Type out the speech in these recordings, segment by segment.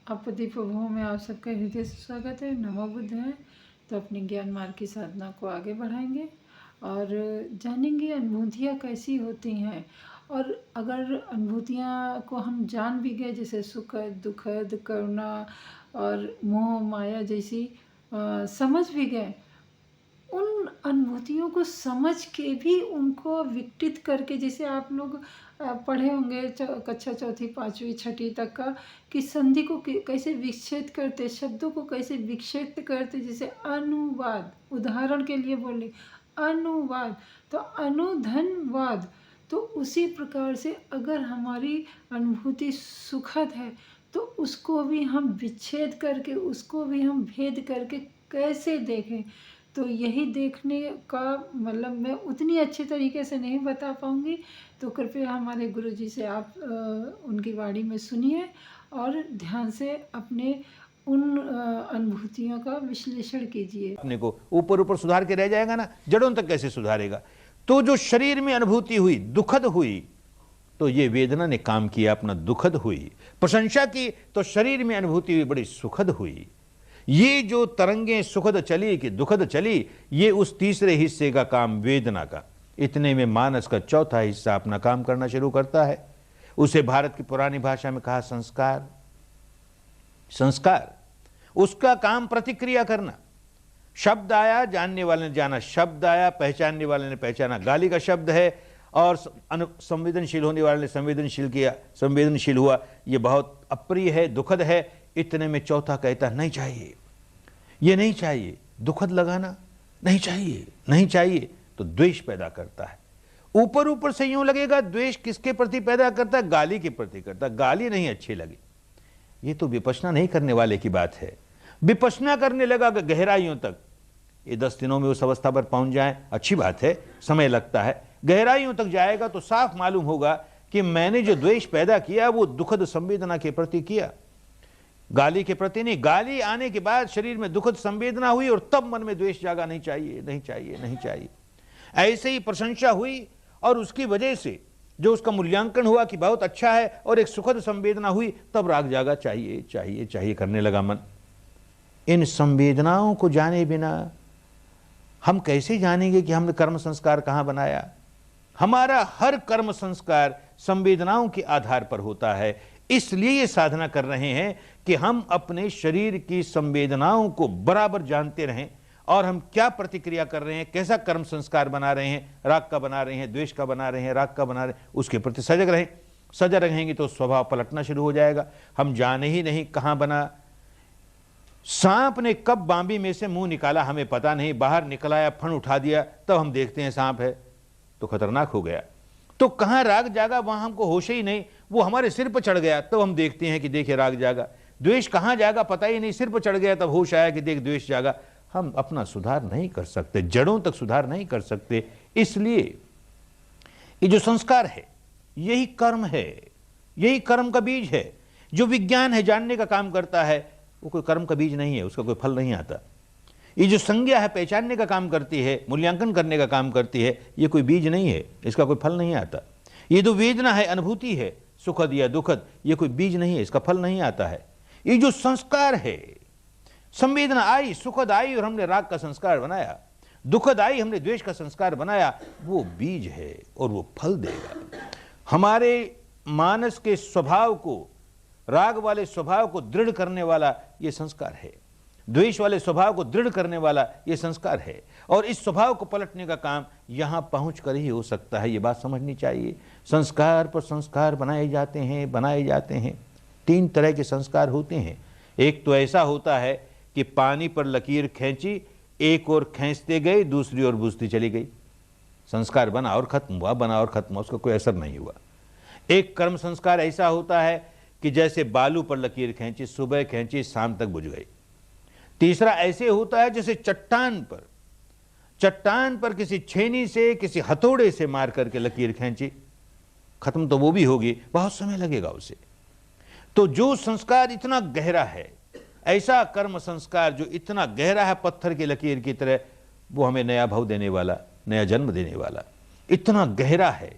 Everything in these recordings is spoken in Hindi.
आपदी प्रभुओं में आप सबका हृदय से स्वागत है। नमो बुद्ध है। तो अपनी ज्ञान मार्ग की साधना को आगे बढ़ाएंगे और जानेंगे अनुभूतियाँ कैसी होती हैं। और अगर अनुभूतियाँ को हम जान भी गए, जैसे सुखद, दुखद, करुणा और मोह माया जैसी समझ भी गए, उन अनुभूतियों को समझ के भी उनको विकटित करके, जैसे आप लोग पढ़े होंगे कक्षा चौथी पाँचवीं छठी तक का, कि संधि को कैसे विच्छेद करते, शब्दों को कैसे विक्षेप करते। जैसे अनुवाद, उदाहरण के लिए बोले अनुवाद तो अनुधनवाद। तो उसी प्रकार से अगर हमारी अनुभूति सुखद है तो उसको भी हम विच्छेद करके, उसको भी हम भेद करके कैसे देखें। तो यही देखने का मतलब मैं उतनी अच्छे तरीके से नहीं बता पाऊँगी, तो कृपया हमारे गुरुजी से आप उनकी वाणी में सुनिए और ध्यान से अपने उन अनुभूतियों का विश्लेषण कीजिए। अपने को ऊपर ऊपर सुधार के रह जाएगा ना, जड़ों तक कैसे सुधारेगा। तो जो शरीर में अनुभूति हुई, दुखद हुई, तो ये वेदना ने काम किया अपना, दुखद हुई। प्रशंसा की तो शरीर में अनुभूति हुई, बड़ी सुखद हुई। ये जो तरंगें सुखद चली कि दुखद चली, ये उस तीसरे हिस्से का काम, वेदना का। इतने में मानस का चौथा हिस्सा अपना काम करना शुरू करता है। उसे भारत की पुरानी भाषा में कहा संस्कार। संस्कार उसका काम प्रतिक्रिया करना। शब्द आया, जानने वाले ने जाना, शब्द आया, पहचानने वाले ने पहचाना। गाली का शब्द है और संवेदनशील होने वाले ने संवेदनशील किया, संवेदनशील हुआ। ये बहुत अप्रिय है, दुखद है। इतने में चौथा कहता नहीं चाहिए, ये नहीं चाहिए, दुखद लगाना नहीं चाहिए, नहीं चाहिए। तो द्वेष पैदा करता है। ऊपर ऊपर से यूं लगेगा द्वेष किसके प्रति पैदा करता है? गाली के प्रति करता है। गाली नहीं अच्छी लगी, ये तो विपश्यना नहीं करने वाले की बात है। विपश्यना करने लगा गहराइयों तक। ये 10 दिनों में उस अवस्था पर पहुंच जाए, अच्छी बात है, समय लगता है। गहराइयों तक जाएगा तो साफ मालूम होगा कि मैंने जो द्वेष पैदा किया वो दुखद संवेदना के प्रति किया, गाली के प्रति नहीं। गाली आने के बाद शरीर में दुखद संवेदना हुई और तब मन में द्वेष जागा, नहीं चाहिए, नहीं चाहिए, नहीं चाहिए। ऐसे ही प्रशंसा हुई और उसकी वजह से जो उसका मूल्यांकन हुआ कि बहुत अच्छा है और एक सुखद संवेदना हुई, तब राग जागा, चाहिए चाहिए चाहिए करने लगा मन। इन संवेदनाओं को जाने बिना हम कैसे जानेंगे कि हमने कर्म संस्कार कहां बनाया? हमारा हर कर्म संस्कार संवेदनाओं के आधार पर होता है। इसलिए ये साधना कर रहे हैं कि हम अपने शरीर की संवेदनाओं को बराबर जानते रहें और हम क्या प्रतिक्रिया कर रहे हैं, कैसा कर्म संस्कार बना रहे हैं, राग का बना रहे हैं, द्वेष का बना रहे हैं, राग का बना रहे हैं, उसके प्रति सजग रहें। सजग रहेंगे तो स्वभाव पलटना शुरू हो जाएगा। हम जाने ही नहीं कहां बना। सांप ने कब बांबी में से मुंह निकाला हमें पता नहीं, बाहर निकलाया, फण उठा दिया, तब हम देखते हैं सांप है, तो खतरनाक हो गया। तो कहां राग जागा वहां हमको होश ही नहीं, वो हमारे सिर पर चढ़ गया, तब हम देखते हैं कि देखिए राग जागा। द्वेष कहां जागा पता ही नहीं, सिर पर चढ़ गया तब होश आया कि देख द्वेष जागा। हम अपना सुधार नहीं कर सकते, जड़ों तक सुधार नहीं कर सकते। इसलिए ये जो संस्कार है यही कर्म है, यही कर्म का बीज है। जो विज्ञान है, जानने का काम करता है, वो कोई कर्म का बीज नहीं है, उसका कोई फल नहीं आता। ये जो संज्ञा है, पहचानने का काम करती है, मूल्यांकन करने का काम करती है, ये कोई बीज नहीं है, इसका कोई फल नहीं आता। ये जो वेदना है, अनुभूति है, सुखद या दुखद, ये कोई बीज नहीं है, इसका फल नहीं आता है। ये जो संस्कार है, संवेदना आई, सुखद आई और हमने राग का संस्कार बनाया, दुखद आई हमने द्वेष का संस्कार बनाया, वो बीज है और वो फल देगा। हमारे मानस के स्वभाव को, राग वाले स्वभाव को दृढ़ करने वाला ये संस्कार है, द्वेष वाले स्वभाव को दृढ़ करने वाला ये संस्कार है। और इस स्वभाव को पलटने का काम यहां पहुंच कर ही हो सकता है, ये बात समझनी चाहिए। संस्कार पर संस्कार बनाए जाते हैं, बनाए जाते हैं। 3 तरह के संस्कार होते हैं। एक तो ऐसा होता है कि पानी पर लकीर खींची, एक और खींचते गए, दूसरी ओर बुझती चली गई, संस्कार बना और खत्म हुआ, बना और खत्म हुआ, उसका कोई असर नहीं हुआ। एक कर्म संस्कार ऐसा होता है कि जैसे बालू पर लकीर खींची, सुबह खींची, शाम तक बुझ गई। तीसरा ऐसे होता है जैसे चट्टान पर किसी छेनी से, किसी हथौड़े से मार करके लकीर खींची, खत्म तो वो भी होगी, बहुत समय लगेगा उसे। तो जो संस्कार इतना गहरा है, ऐसा कर्म संस्कार जो इतना गहरा है पत्थर की लकीर की तरह, वो हमें नया भाव देने वाला, नया जन्म देने वाला, इतना गहरा है।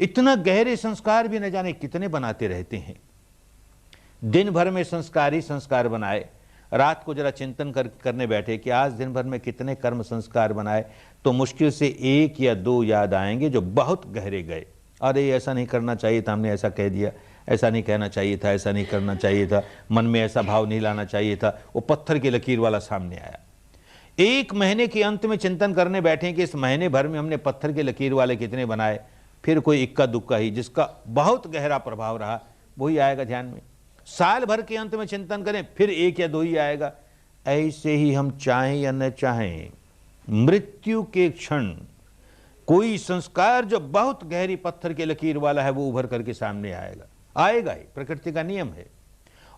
इतना गहरे संस्कार भी न जाने कितने बनाते रहते हैं। दिन भर में संस्कार ही संस्कार बनाए। रात को जरा चिंतन करने बैठे कि आज दिन भर में कितने कर्म संस्कार बनाए, तो मुश्किल से 1 या 2 याद आएंगे जो बहुत गहरे गए। अरे ऐसा नहीं करना चाहिए था, हमने ऐसा कह दिया, ऐसा नहीं कहना चाहिए था, ऐसा नहीं करना चाहिए था, मन में ऐसा भाव नहीं लाना चाहिए था, वो पत्थर की लकीर वाला सामने आया। 1 महीने के अंत में चिंतन करने बैठे कि इस महीने भर में हमने पत्थर की लकीर वाले कितने बनाए, फिर कोई इक्का दुक्का ही जिसका बहुत गहरा प्रभाव रहा वही आएगा ध्यान में। साल भर के अंत में चिंतन करें, फिर 1 या 2 ही आएगा। ऐसे ही हम चाहें या न चाहें, मृत्यु के क्षण कोई संस्कार जो बहुत गहरी पत्थर के लकीर वाला है वो उभर करके सामने आएगा, आएगा ही, प्रकृति का नियम है।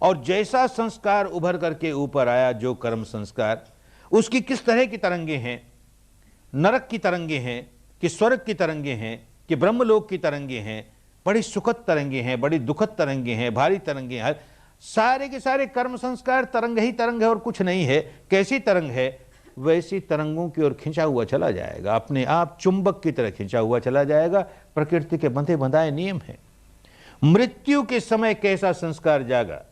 और जैसा संस्कार उभर करके ऊपर आया, जो कर्म संस्कार, उसकी किस तरह की तरंगे हैं, नरक की तरंगे हैं कि स्वर्ग की तरंगे हैं कि ब्रह्मलोक की तरंगे हैं, बड़ी सुखद तरंगे हैं, बड़ी दुखद तरंगे हैं, भारी तरंगे हैं, सारे के सारे कर्म संस्कार तरंग ही तरंग है और कुछ नहीं है। कैसी तरंग है, वैसी तरंगों की ओर खिंचा हुआ चला जाएगा, अपने आप चुंबक की तरह खिंचा हुआ चला जाएगा। प्रकृति के बंधे बंधाए नियम है। मृत्यु के समय कैसा संस्कार जागा,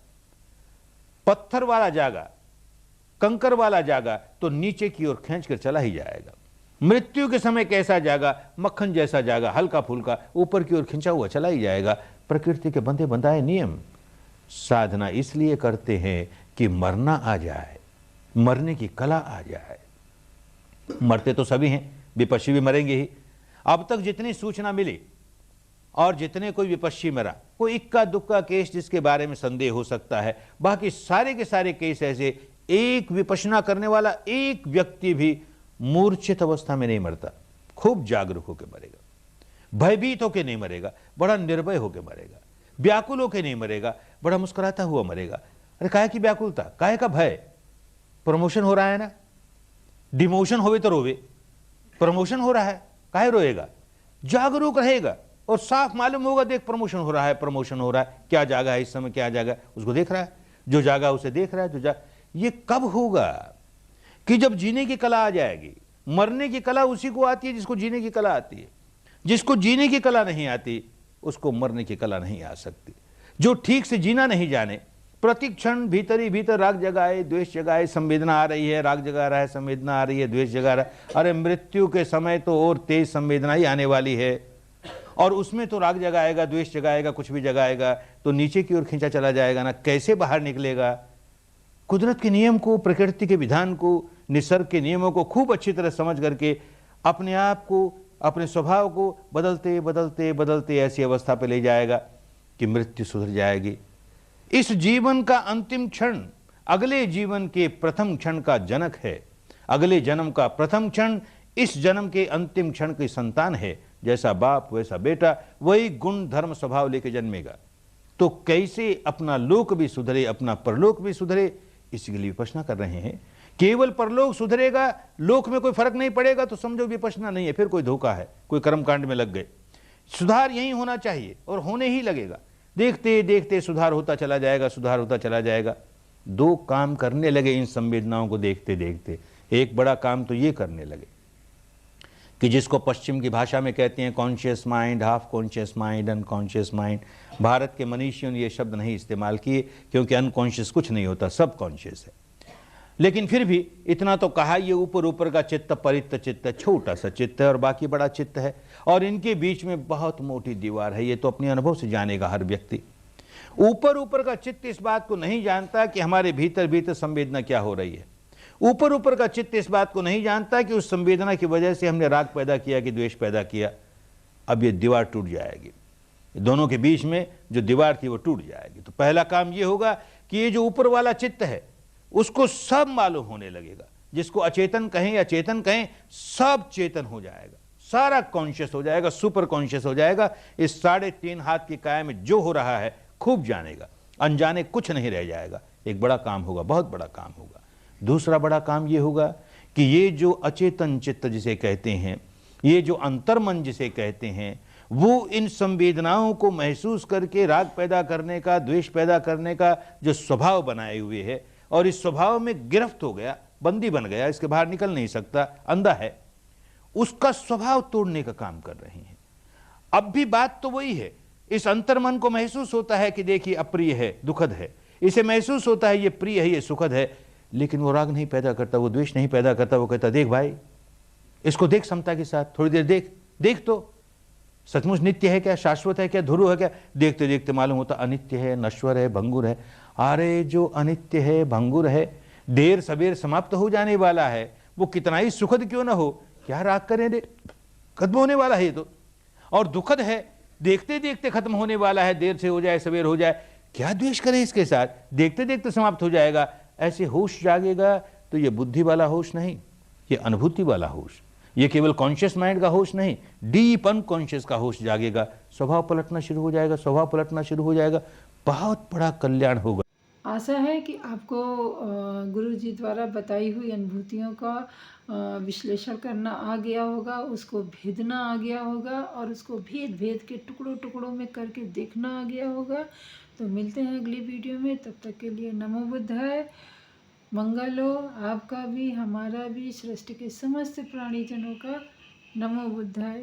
पत्थर वाला जागा, कंकर वाला जागा तो नीचे की ओर खींच कर चला ही जाएगा। मृत्यु के समय कैसा जागा, मक्खन जैसा जागा, हल्का फुल्का ऊपर की ओर खिंचा हुआ चला ही जाएगा। प्रकृति के बंधे बंधाए नियम। साधना इसलिए करते हैं कि मरना आ जाए, मरने की कला आ जाए। मरते तो सभी हैं, विपश्ची भी मरेंगे ही। अब तक जितनी सूचना मिली और जितने कोई विपश्ची मरा, कोई इक्का दुक्का केस जिसके बारे में संदेह हो सकता है, बाकी सारे के सारे केस ऐसे, एक विपश्यना करने वाला एक व्यक्ति भी मूर्छित अवस्था में नहीं मरता, खूब जागरूक होकर मरेगा, भयभीत होकर नहीं मरेगा, बड़ा निर्भय होकर मरेगा, व्याकुल होकर नहीं मरेगा, बड़ा मुस्कुराता हुआ मरेगा। अरे काहे की व्याकुलता, काहे का भय, प्रमोशन हो रहा है ना, डिमोशन होवे तो रोवे, प्रमोशन हो रहा है काहे रोएगा, जागरूक रहेगा और साफ मालूम होगा देख प्रमोशन हो रहा है, प्रमोशन हो रहा है, क्या जागा है इस समय, क्या जागा, उसको देख रहा है, जो जागा उसे देख रहा है, ये कब होगा कि जब जीने की कला आ जाएगी। मरने की कला उसी को आती है जिसको जीने की कला आती है। जिसको जीने की कला नहीं आती उसको मरने की कला नहीं आ सकती। जो ठीक से जीना नहीं जाने, प्रति क्षण भीतर ही भीतर राग जगाए, द्वेष जगाए, संवेदना आ रही है, राग जगा रहा है, संवेदना आ रही है, द्वेष जगा रहा है। अरे मृत्यु के समय तो और तेज संवेदना ही आने वाली है और उसमें तो राग जगाएगा, द्वेष जगाएगा, कुछ भी जगाएगा तो नीचे की ओर खींचा चला जाएगा ना, कैसे बाहर निकलेगा। कुदरत के नियम को, प्रकृति के विधान को, निसर्ग के नियमों को खूब अच्छी तरह समझ करके अपने आप को, अपने स्वभाव को बदलते बदलते बदलते ऐसी अवस्था पे ले जाएगा कि मृत्यु सुधर जाएगी। इस जीवन का अंतिम क्षण अगले जीवन के प्रथम क्षण का जनक है। अगले जन्म का प्रथम क्षण इस जन्म के अंतिम क्षण की संतान है। जैसा बाप वैसा बेटा, वही गुण धर्म स्वभाव लेके जन्मेगा। तो कैसे अपना लोक भी सुधरे, अपना परलोक भी सुधरे, इसी के लिए विपश्यना कर रहे हैं। केवल परलोक सुधरेगा, लोक में कोई फर्क नहीं पड़ेगा तो समझो विपश्यना नहीं है, फिर कोई धोखा है, कोई कर्मकांड में लग गए। सुधार यही होना चाहिए और होने ही लगेगा। देखते देखते सुधार होता चला जाएगा, सुधार होता चला जाएगा। 2 काम करने लगे इन संवेदनाओं को देखते देखते। एक बड़ा काम तो ये करने लगे कि जिसको पश्चिम की भाषा में कहते हैं conscious mind, half conscious mind, unconscious mind. Bharat के मनीषियों ने ये शब्द नहीं इस्तेमाल किए क्योंकि अनकॉन्शियस कुछ नहीं होता, सब कॉन्शियस है। लेकिन फिर भी इतना तो कहा, ये ऊपर ऊपर का चित्त परित्त चित्त है, छोटा सा चित्त है और बाकी बड़ा चित्त है और इनके बीच में बहुत मोटी दीवार है। ये तो अपने अनुभव से जानेगा हर व्यक्ति। ऊपर ऊपर का चित्त इस बात को नहीं जानता कि हमारे भीतर भीतर संवेदना क्या हो रही है। ऊपर ऊपर का चित्त इस बात को नहीं जानता कि उस संवेदना की वजह से हमने राग पैदा किया कि द्वेष पैदा किया। अब ये दीवार टूट जाएगी, दोनों के बीच में जो दीवार थी वो टूट जाएगी। तो पहला काम ये होगा कि ये जो ऊपर वाला चित्त है उसको सब मालूम होने लगेगा। जिसको अचेतन कहें या चेतन कहें, सब चेतन हो जाएगा, सारा कॉन्शियस हो जाएगा, सुपर कॉन्शियस हो जाएगा। इस 3.5 हाथ की काया में जो हो रहा है खूब जानेगा, अनजाने कुछ नहीं रह जाएगा। एक बड़ा काम होगा, बहुत बड़ा काम होगा। दूसरा बड़ा काम ये होगा कि ये जो अचेतन चित्त जिसे कहते हैं, ये जो अंतर्मन जिसे कहते हैं, वो इन संवेदनाओं को महसूस करके राग पैदा करने का, द्वेष पैदा करने का जो स्वभाव बनाए हुए है और इस स्वभाव में गिरफ्त हो गया, बंदी बन गया, इसके बाहर निकल नहीं सकता, अंधा है, उसका स्वभाव तोड़ने का काम कर रहे हैं। अब भी बात तो वही है। इस अंतर्मन को महसूस होता है कि देखिए अप्रिय है, दुखद है, इसे महसूस होता है ये प्रिय है, ये सुखद है, लेकिन वो राग नहीं पैदा करता, वो द्वेष नहीं पैदा करता। वो कहता देख भाई, इसको देख समता के साथ, थोड़ी देर देख, देख तो सचमुच नित्य है क्या, शाश्वत है क्या, ध्रुव है क्या। देखते देखते मालूम होता अनित्य है, नश्वर है, भंगुर है। अरे जो अनित्य है, भंगुर है, देर सबेर समाप्त हो जाने वाला है, वो कितना ही सुखद क्यों ना हो, क्या राग करें रे, खत्म होने वाला है ये तो। और दुखद है, देखते देखते खत्म होने वाला है, देर से हो जाए सवेर हो जाए, क्या द्वेष करें इसके साथ, देखते देखते समाप्त हो जाएगा। ऐसे होश जागेगा तो ये बुद्धि वाला होश नहीं, ये अनुभूति वाला होश, ये केवल कॉन्शियस माइंड का होश नहीं, डीप अनकॉन्शियस का होश जागेगा। स्वभाव पलटना शुरू हो जाएगा, स्वभाव पलटना शुरू हो जाएगा, बहुत बड़ा कल्याण होगा। आशा है कि आपको गुरु जी द्वारा बताई हुई अनुभूतियों का विश्लेषण करना आ गया होगा, उसको भेदना आ गया होगा और उसको भेद भेद के टुकड़ों टुकड़ों में करके देखना आ गया होगा। तो मिलते हैं अगली वीडियो में, तब तक के लिए नमो बुद्धाय। मंगल हो आपका भी, हमारा भी, सृष्टि के समस्त प्राणीजनों का। नमो बुद्धाय।